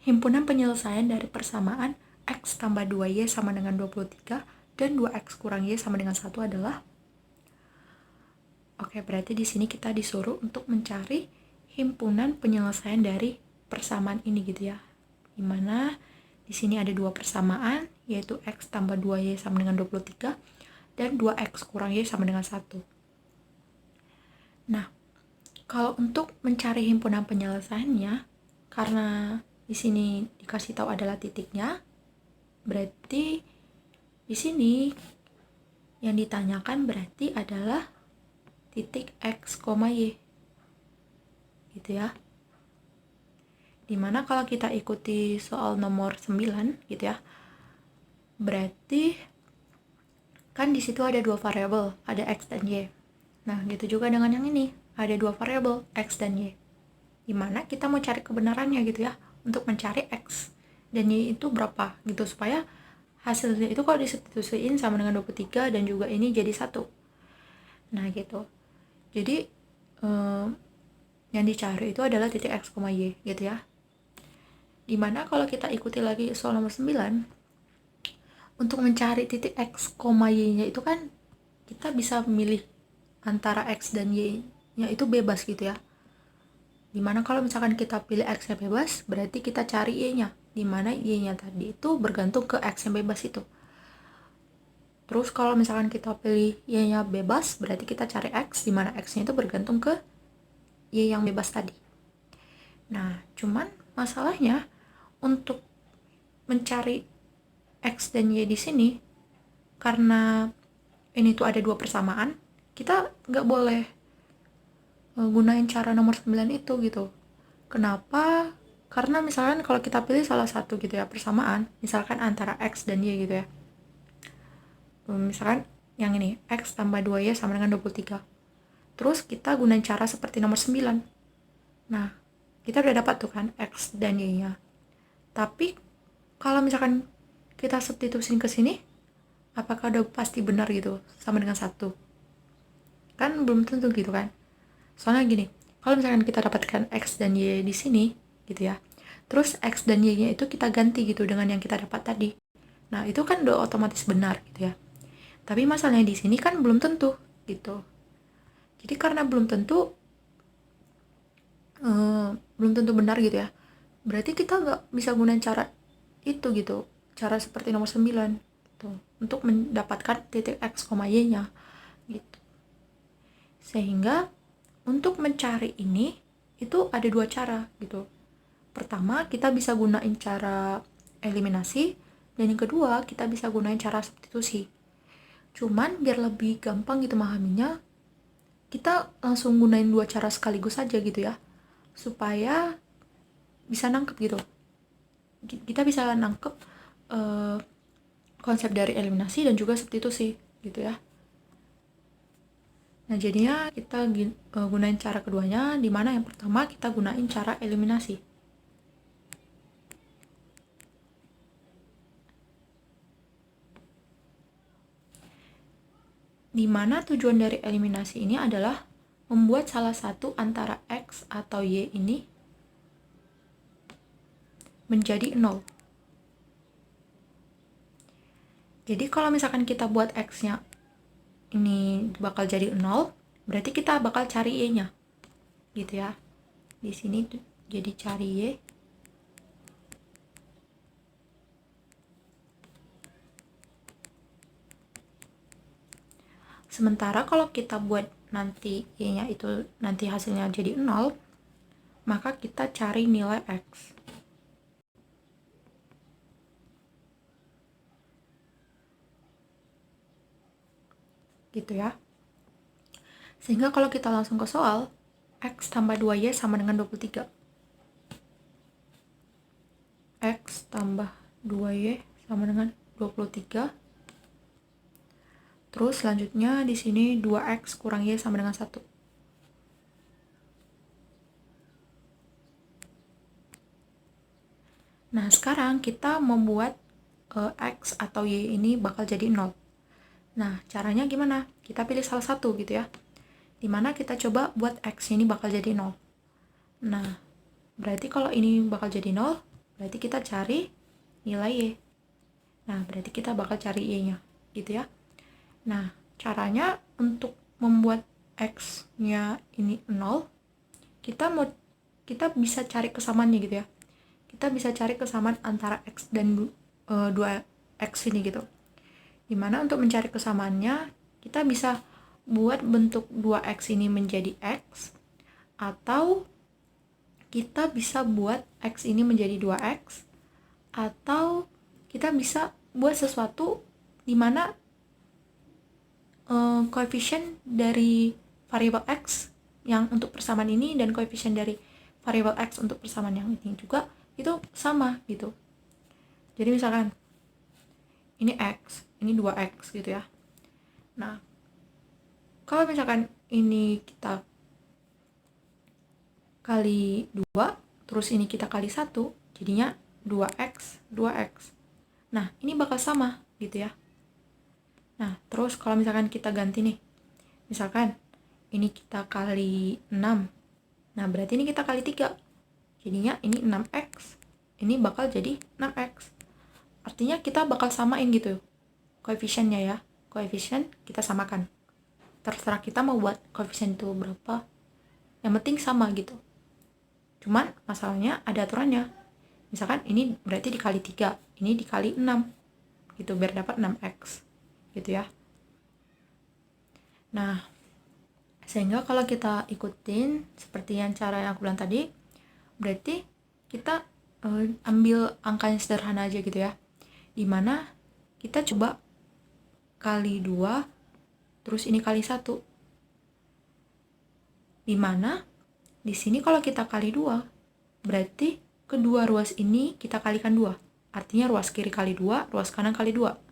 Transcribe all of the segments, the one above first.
himpunan penyelesaian dari persamaan X tambah 2Y sama dengan 23 dan 2X kurang Y sama dengan 1 adalah. Oke, berarti di sini kita disuruh untuk mencari himpunan penyelesaian dari persamaan ini gitu ya. Dimana di sini ada dua persamaan, yaitu X tambah 2Y sama dengan 23 dan 2X kurang Y sama dengan 1. Nah, kalau untuk mencari himpunan penyelesaiannya, karena di sini dikasih tahu adalah titiknya, berarti di sini yang ditanyakan berarti adalah titik X, Y gitu ya. Dimana kalau kita ikuti soal nomor 9 gitu ya, berarti kan di situ ada dua variabel, ada X dan Y. Nah, gitu juga dengan yang ini, ada dua variabel X dan Y. Dimana kita mau cari kebenarannya gitu ya, untuk mencari X dan Y itu berapa gitu, supaya hasilnya itu kalau disubstitusiin sama dengan 23 dan juga ini jadi 1. Nah gitu. Jadi yang dicari itu adalah titik X, Y gitu ya. Dimana kalau kita ikuti lagi soal nomor 9, untuk mencari titik X, Y-nya itu kan kita bisa memilih antara X dan Y-nya itu bebas gitu ya. Dimana kalau misalkan kita pilih X-nya bebas, berarti kita cari Y-nya. Dimana Y-nya tadi itu bergantung ke X yang bebas itu. Terus kalau misalkan kita pilih Y-nya bebas, berarti kita cari X, dimana X-nya itu bergantung ke Y yang bebas tadi. Nah, cuman masalahnya untuk mencari X dan Y di sini, karena ini tuh ada dua persamaan, kita nggak boleh gunain cara nomor 9 itu gitu. Kenapa? Karena misalkan kalau kita pilih salah satu gitu ya persamaan, misalkan antara X dan Y gitu ya. Misalkan yang ini, X tambah 2Y sama dengan 23. Terus kita gunain cara seperti nomor 9. Nah, kita udah dapat tuh kan X dan Y-nya. Tapi kalau misalkan kita substitusin ke sini, apakah udah pasti benar gitu sama dengan 1? Kan belum tentu gitu kan. Soalnya gini, kalau misalkan kita dapatkan X dan Y di sini gitu ya, terus X dan Y-nya itu kita ganti gitu dengan yang kita dapat tadi. Nah, itu kan udah otomatis benar gitu ya. Tapi masalahnya di sini kan belum tentu gitu. Jadi karena belum tentu benar gitu ya, berarti kita nggak bisa gunain cara itu gitu, cara seperti nomor 9 gitu, untuk mendapatkan titik X, Y-nya gitu. Sehingga untuk mencari ini itu ada dua cara gitu. Pertama, kita bisa gunain cara eliminasi, dan yang kedua kita bisa gunain cara substitusi. Cuman biar lebih gampang gitu memahaminya, kita langsung gunain dua cara sekaligus saja gitu ya, supaya bisa nangkep gitu. Kita bisa nangkep konsep dari eliminasi dan juga substitusi gitu ya. Nah, jadinya kita gunain cara keduanya, di mana yang pertama kita gunain cara eliminasi. Di mana tujuan dari eliminasi ini adalah membuat salah satu antara X atau Y ini menjadi 0. Jadi kalau misalkan kita buat X-nya ini bakal jadi 0, berarti kita bakal cari Y-nya. Gitu ya. Di sini jadi cari Y. Sementara kalau kita buat nanti Y-nya itu nanti hasilnya jadi 0, maka kita cari nilai X. Gitu ya. Sehingga kalau kita langsung ke soal, X tambah 2Y sama dengan 23. X tambah 2Y sama dengan 23. Terus selanjutnya di sini 2X kurang Y sama dengan 1. Nah, sekarang kita membuat X atau Y ini bakal jadi 0. Nah, caranya gimana? Kita pilih salah satu gitu ya. Dimana kita coba buat X ini bakal jadi 0. Nah, berarti kalau ini bakal jadi 0, berarti kita cari nilai Y. Nah, berarti kita bakal cari Y-nya, gitu ya. Nah, caranya untuk membuat X-nya ini 0, kita bisa cari kesamaannya gitu ya. Kita bisa cari kesamaan antara X dan 2X ini gitu. Dimana untuk mencari kesamaannya, kita bisa buat bentuk 2X ini menjadi X, atau kita bisa buat X ini menjadi 2X, atau kita bisa buat sesuatu dimana koefisien dari variabel X yang untuk persamaan ini dan koefisien dari variabel X untuk persamaan yang ini juga itu sama gitu. Jadi misalkan ini X, ini 2X gitu ya. Nah, kalau misalkan ini kita kali 2, terus ini kita kali 1, jadinya 2X, 2X. Nah, ini bakal sama gitu ya. Nah, terus kalau misalkan kita ganti nih, misalkan ini kita kali 6, nah berarti ini kita kali 3, jadinya ini 6X, ini bakal jadi 6X. Artinya kita bakal samain gitu koefisiennya ya, koefisien kita samakan. Terserah kita mau buat koefisien itu berapa, yang penting sama gitu. Cuman masalahnya ada aturannya, misalkan ini berarti dikali 3, ini dikali 6 gitu, biar dapat 6X gitu ya. Nah, sehingga kalau kita ikutin seperti yang cara yang aku bilang tadi, berarti kita ambil angka yang sederhana aja gitu ya, dimana kita coba kali 2, terus ini kali 1, dimana di sini kalau kita kali 2, berarti kedua ruas ini kita kalikan 2, artinya ruas kiri kali 2, ruas kanan kali 2.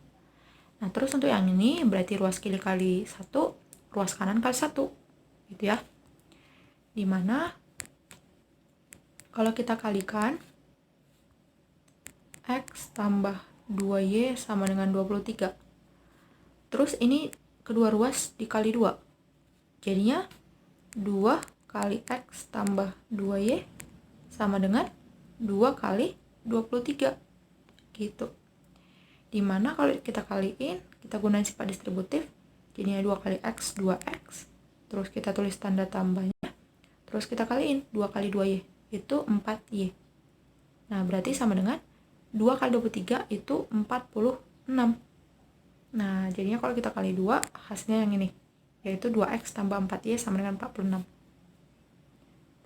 Nah, terus untuk yang ini berarti ruas kiri kali 1, ruas kanan kali 1, gitu ya. Dimana kalau kita kalikan X tambah 2Y sama dengan 23. Terus ini kedua ruas dikali 2. Jadinya 2 kali X tambah 2Y sama dengan 2 kali 23. Gitu. Dimana kalau kita kaliin, kita gunain sifat distributif, jadinya 2 kali X, 2X, terus kita tulis tanda tambahnya, terus kita kaliin 2 kali 2Y, itu 4Y. Nah, berarti sama dengan 2 kali 23 itu 46. Nah, jadinya kalau kita kali 2, hasilnya yang ini, yaitu 2X tambah 4Y sama dengan 46.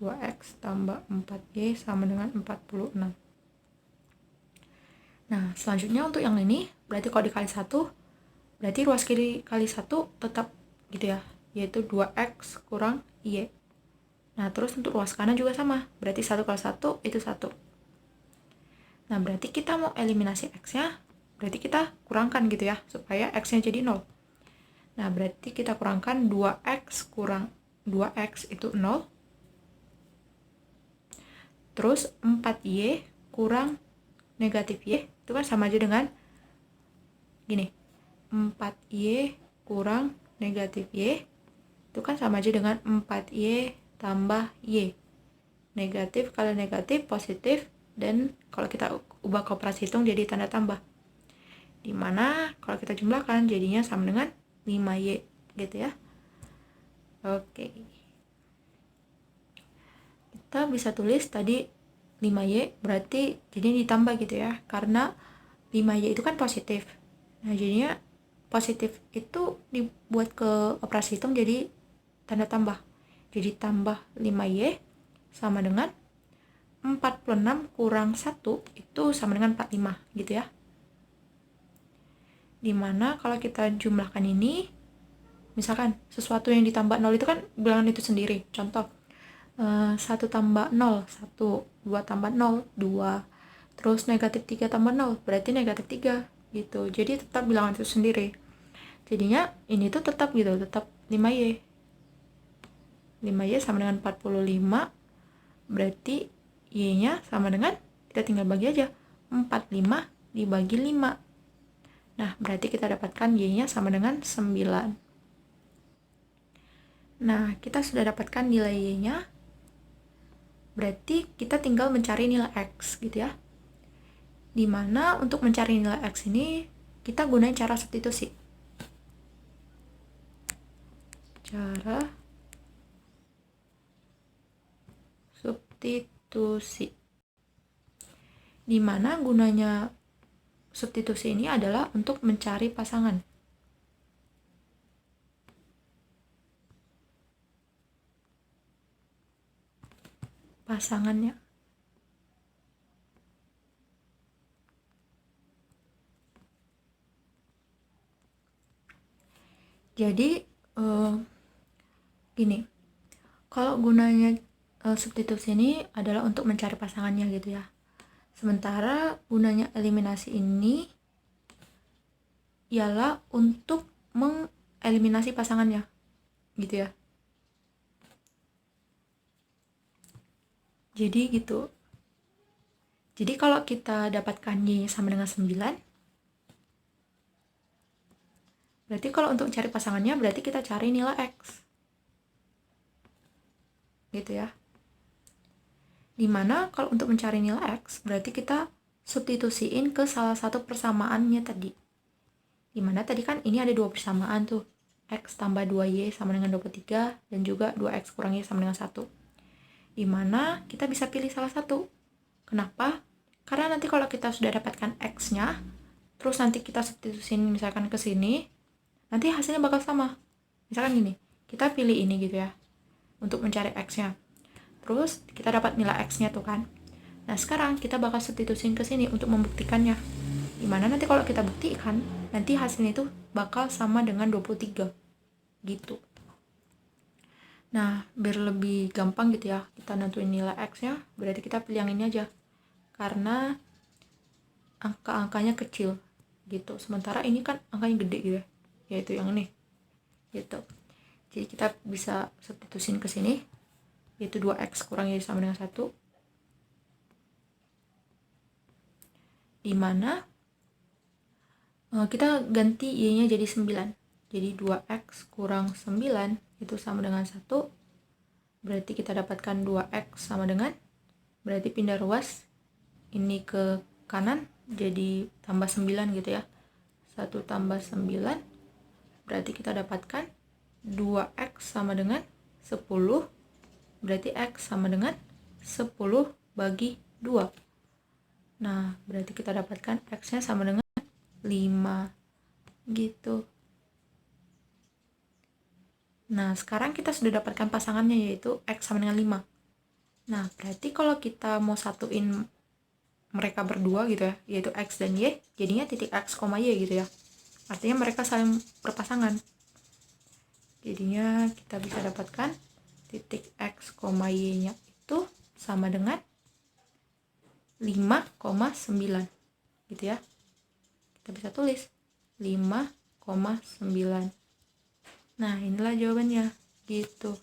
2X tambah 4Y sama dengan 46. Nah, selanjutnya untuk yang ini, berarti kalau dikali 1, berarti ruas kiri kali 1 tetap gitu ya, yaitu 2X kurang Y. Nah, terus untuk ruas kanan juga sama, berarti 1 kali 1 itu 1. Nah, berarti kita mau eliminasi X-nya, berarti kita kurangkan gitu ya, supaya X-nya jadi 0. Nah, berarti kita kurangkan 2X kurang 2X itu 0. Terus 4Y kurang negatif Y, itu kan sama aja dengan gini, 4Y kurang negatif Y, itu kan sama aja dengan 4Y tambah Y. Negatif kali negatif positif, dan kalau kita ubah ke operasi hitung jadi tanda tambah. Dimana kalau kita jumlahkan jadinya sama dengan 5Y gitu ya. Oke. Kita bisa tulis tadi 5Y berarti jadi ditambah gitu ya, karena 5Y itu kan positif. Nah, jadinya positif itu dibuat ke operasi hitung jadi tanda tambah. Jadi tambah 5Y sama dengan 46 kurang 1 itu sama dengan 45 gitu ya. Dimana kalau kita jumlahkan ini, misalkan sesuatu yang ditambah 0 itu kan bilangan itu sendiri. Contoh, 1 tambah 0, 1, 2 tambah 0, 2, terus negatif 3 tambah 0, berarti negatif 3, gitu. Jadi tetap bilangan itu sendiri. Jadinya ini tuh tetap gitu, tetap 5Y. 5Y sama dengan 45, berarti Y-nya sama dengan, kita tinggal bagi aja, 45 dibagi 5. Nah, berarti kita dapatkan Y-nya sama dengan 9. Nah, kita sudah dapatkan nilai Y-nya. Berarti kita tinggal mencari nilai X gitu ya. Dimana untuk mencari nilai X ini kita gunain cara substitusi. Cara substitusi. Dimana gunanya substitusi ini adalah untuk mencari pasangan. Pasangannya. Jadi gini, kalau gunanya substitusi ini adalah untuk mencari pasangannya gitu ya. Sementara gunanya eliminasi ini ialah untuk mengeliminasi pasangannya gitu ya. Jadi gitu. Jadi kalau kita dapatkan Y sama dengan 9, berarti kalau untuk cari pasangannya berarti kita cari nilai X. Gitu ya. Dimana kalau untuk mencari nilai X berarti kita substitusiin ke salah satu persamaannya tadi. Dimana tadi kan ini ada 2 persamaan tuh. X tambah 2Y sama dengan 23 dan juga 2X kurang Y sama dengan 1. Dimana kita bisa pilih salah satu. Kenapa? Karena nanti kalau kita sudah dapatkan X-nya, terus nanti kita substitusin misalkan ke sini, nanti hasilnya bakal sama. Misalkan gini, kita pilih ini gitu ya, untuk mencari X-nya. Terus kita dapat nilai X-nya tuh kan. Nah sekarang kita bakal substitusin ke sini untuk membuktikannya. Dimana nanti kalau kita buktikan, nanti hasilnya itu bakal sama dengan 23. Gitu. Nah, biar lebih gampang gitu ya, kita nentuin nilai X-nya, berarti kita pilih yang ini aja. Karena angka-angkanya kecil gitu. Sementara ini kan angkanya gede gitu ya, yaitu yang ini. Gitu. Jadi kita bisa substitusin ke sini, yaitu 2X kurang Y sama dengan 1. Dimana kita ganti Y-nya jadi 9. Jadi 2X kurang 9 itu sama dengan 1, berarti kita dapatkan 2X sama dengan, berarti pindah ruas ini ke kanan jadi tambah 9 gitu ya, 1 tambah 9 berarti kita dapatkan 2X sama dengan 10, berarti X sama dengan 10 bagi 2. Nah berarti kita dapatkan X nya sama dengan 5 gitu. Nah, sekarang kita sudah dapatkan pasangannya yaitu X sama dengan 5. Nah, berarti kalau kita mau satuin mereka berdua gitu ya, yaitu X dan Y, jadinya titik X, Y gitu ya. Artinya mereka saling berpasangan. Jadinya kita bisa dapatkan titik X, Y-nya itu sama dengan 5,9 gitu ya. Kita bisa tulis 5,9. Nah, inilah jawabannya, gitu.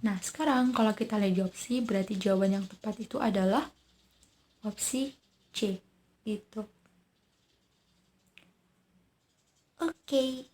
Nah, sekarang kalau kita lihat di opsi, berarti jawaban yang tepat itu adalah opsi C, gitu. Oke.